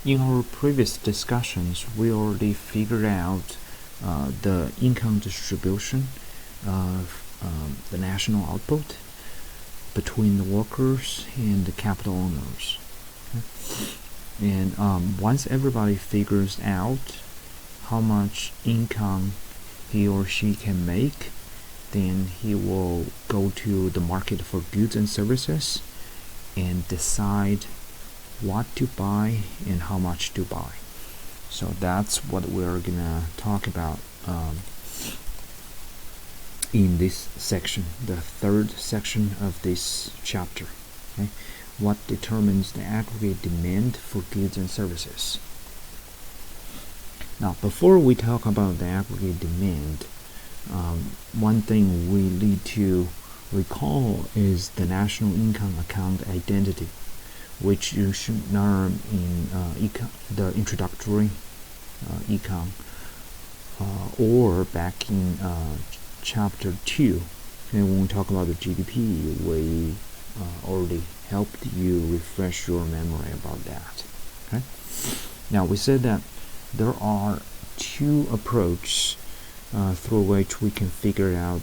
in our previous discussions, we already figured out the income distribution of the national output between the workers and the capital owners. Okay? And once everybody figures out how much income he or she can make, then he will go to the market for goods and services and decide what to buy and how much to buy. So that's what we're gonna talk about in this section, the third section of this chapter. Okay? What determines the aggregate demand for goods and services? Now, before we talk about the aggregate demand, one thing we need to recall is the national income account identity, which you should learn in the introductory econ, or back in chapter 2. And when we talk about the GDP, we already helped you refresh your memory about that. Okay. Now we said that there are two approaches through which we can figure out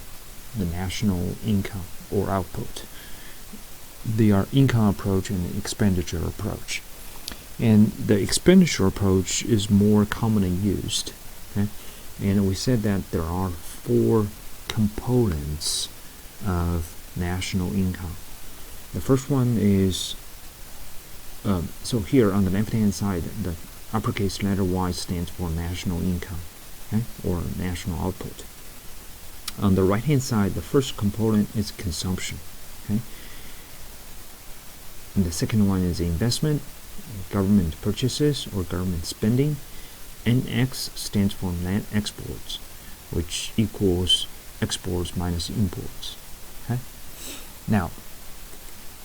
the national income or output. They are income approach and the expenditure approach. And the expenditure approach is more commonly used. Okay? And we said that there are 4 components of national income. The first one is, so here on the left-hand side, the uppercase letter Y stands for national income, okay, or national output. On the right-hand side, the first component is consumption, okay, and the second one is investment, government purchases or government spending, and X stands for net exports, which equals exports minus imports. Okay. Now,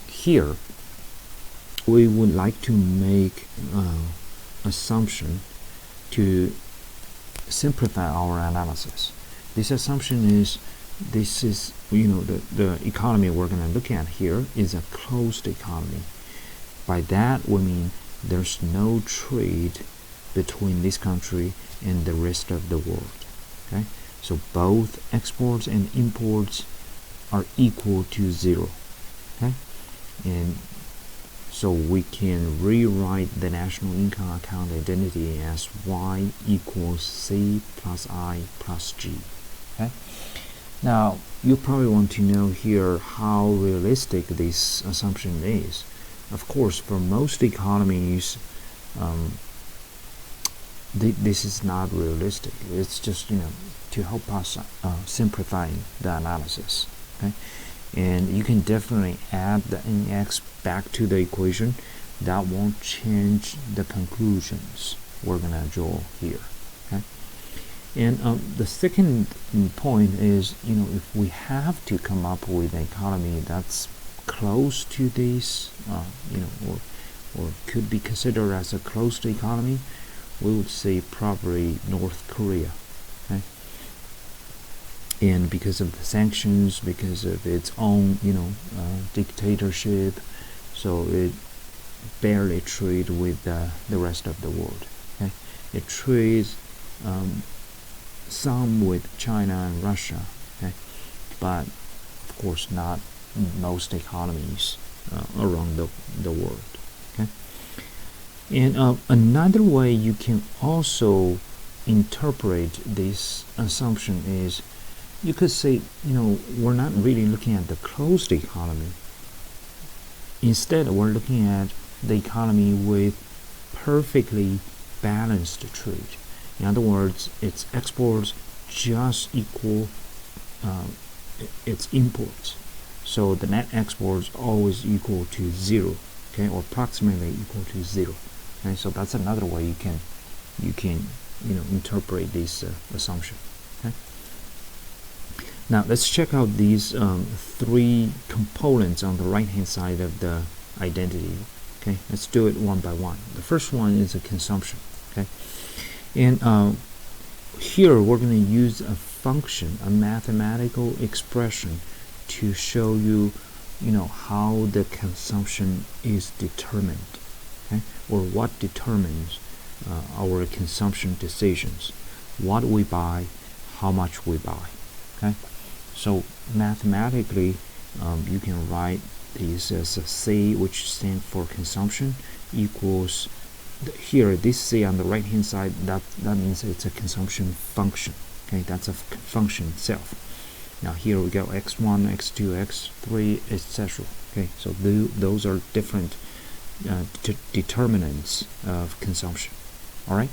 here we would like to make assumption to simplify our analysis. This assumption is the economy we're going to look at here is a closed economy. By that we mean there's no trade between this country and the rest of the world. Okay, so both exports and imports are equal to 0. Okay, and so we can rewrite the national income account identity as Y equals C plus I plus G. Okay. Now you probably want to know here how realistic this assumption is. Of course, for most economies, this is not realistic. It's just to help us simplifying the analysis. Okay, and you can definitely add the NX back to the equation. That won't change the conclusions we're gonna draw here. Okay, and the second point is, if we have to come up with an economy that's close to this, or could be considered as a closed economy, we would say probably North Korea. Okay? And because of the sanctions, because of its own, dictatorship, so it barely trades with the rest of the world. Okay? It trades some with China and Russia, okay? But of course not most economies around the world. Okay? And another way you can also interpret this assumption is, you could say, we're not really looking at the closed economy. Instead, we're looking at the economy with perfectly balanced trade. In other words, its exports just equal its imports. So the net exports always equal to 0, okay, or approximately equal to 0. Okay, so that's another way you can interpret this assumption. Okay. Now let's check out these 3 components on the right-hand side of the identity. Okay, let's do it one by one. The first one is a consumption. Okay, and here we're going to use a function, a mathematical expression, to show you, how the consumption is determined. okay, or what determines our consumption decisions, what we buy, how much we buy. Okay, so mathematically, you can write this as a C, which stands for consumption, equals here this C on the right hand side. That means it's a consumption function. Okay, that's a function itself. Now here we go, x1, x2, x3, etc. Okay, so those are different determinants of consumption. All right.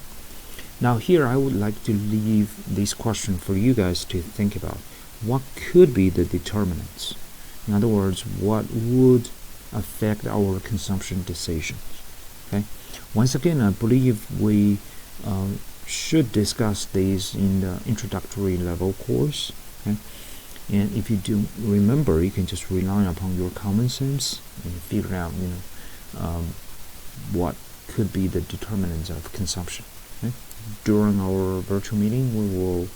Now here I would like to leave this question for you guys to think about. What could be the determinants? In other words, what would affect our consumption decisions? Okay. Once again, I believe we should discuss these in the introductory level course. Okay. And if you do remember, you can just rely upon your common sense and figure out, what could be the determinants of consumption. Okay? During our virtual meeting, we will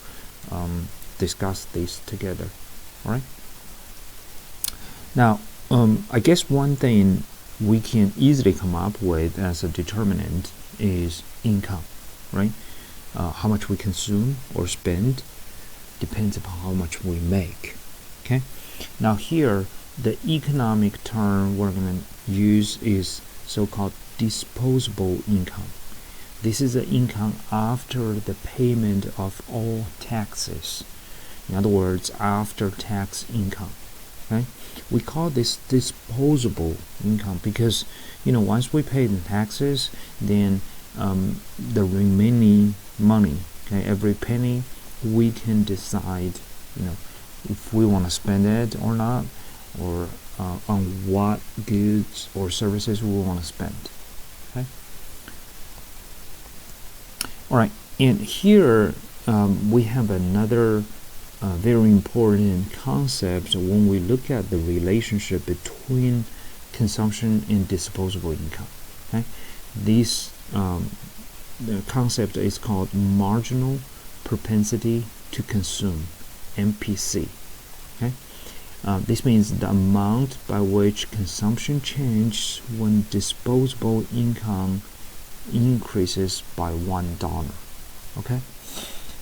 discuss these together. All right. Now, I guess one thing we can easily come up with as a determinant is income, right? How much we consume or spend depends upon how much we make. Okay. Now here, the economic term we're going to use is so-called disposable income. This is the income after the payment of all taxes. In other words, after tax income. Okay? We call this disposable income because, once we pay the taxes, then the remaining money, okay, every penny, we can decide, if we want to spend it or not, or on what goods or services we want to spend. Okay. All right, and here we have another very important concept when we look at the relationship between consumption and disposable income. Okay, this the concept is called marginal propensity to consume, MPC. Okay. This means the amount by which consumption changes when disposable income increases by $1. Okay.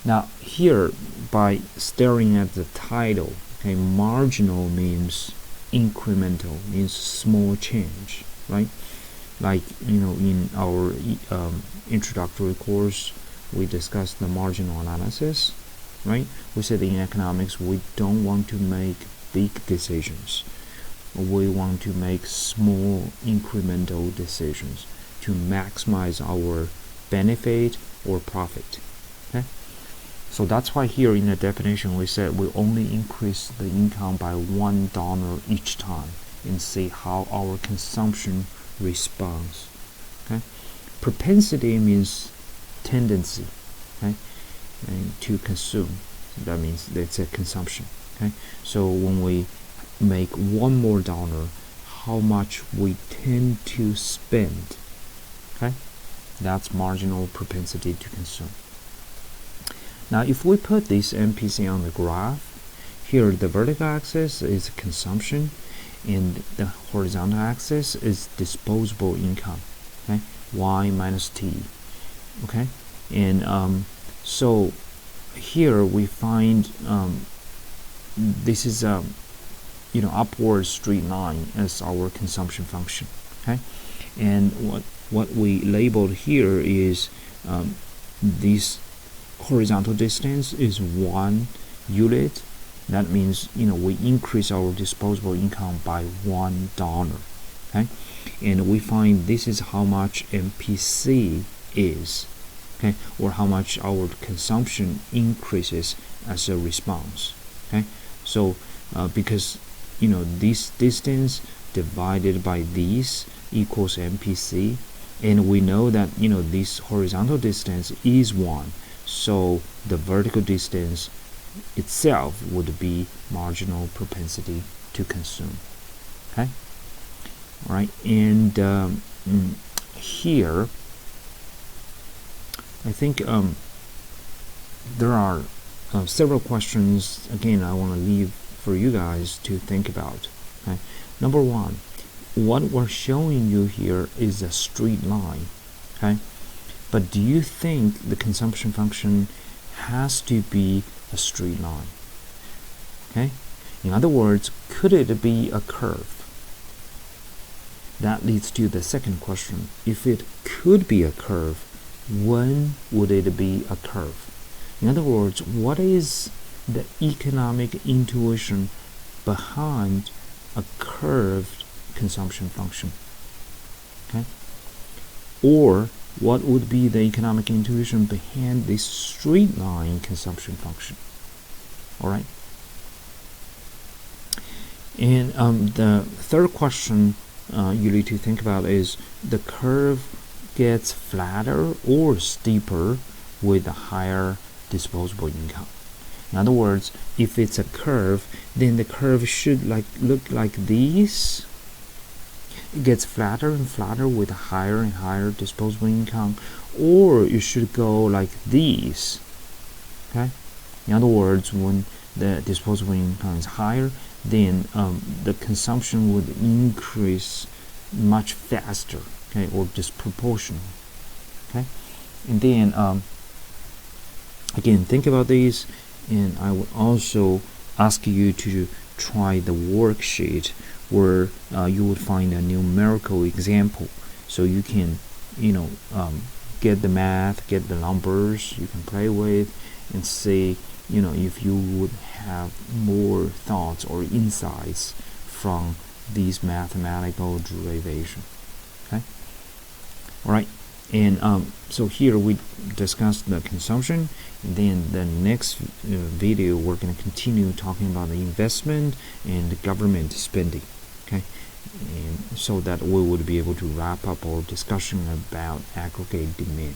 Now here, by staring at the title, okay, marginal means incremental, means small change, right? Like in our introductory course, we discussed the marginal analysis, right? We said in economics we don't want to make big decisions. We want to make small incremental decisions to maximize our benefit or profit. Okay? So that's why here in the definition we said we only increase the income by $1 each time and see how our consumption responds. Okay? Propensity means tendency, okay, and to consume. That means it's a consumption. Okay, so when we make $1 more, how much we tend to spend. Okay, that's marginal propensity to consume. Now, if we put this MPC on the graph, here the vertical axis is consumption, and the horizontal axis is disposable income. Okay, Y minus T. Okay, and so here we find this is a upward straight line as our consumption function. Okay, and what we labeled here is this horizontal distance is 1 unit. That means we increase our disposable income by $1. Okay, and we find this is how much MPC is. Okay, or how much our consumption increases as a response. Okay, so because this distance divided by this equals MPC, and we know that this horizontal distance is 1, so the vertical distance itself would be marginal propensity to consume. Okay, all right, and here I think there are several questions again I want to leave for you guys to think about. Okay? Number one, what we're showing you here is a straight line, okay? But do you think the consumption function has to be a straight line? Okay? In other words, could it be a curve? That leads to the second question. If it could be a curve, when would it be a curve? In other words, what is the economic intuition behind a curved consumption function? Okay? Or what would be the economic intuition behind this straight line consumption function? All right. And the third question you need to think about is the curve gets flatter or steeper with a higher disposable income. In other words, if it's a curve, then the curve should look like this. It gets flatter and flatter with a higher and higher disposable income, or you should go like this. Okay? In other words, when the disposable income is higher, then the consumption would increase much faster, okay, or disproportional. Okay, and then again, think about these, and I would also ask you to try the worksheet where you would find a numerical example, so you can, get the math, get the numbers you can play with, and see, if you would have more thoughts or insights from these mathematical derivation. Okay. All right. And so here we discussed the consumption, and then the next video we're going to continue talking about the investment and the government spending. Okay, and so that we would be able to wrap up our discussion about aggregate demand.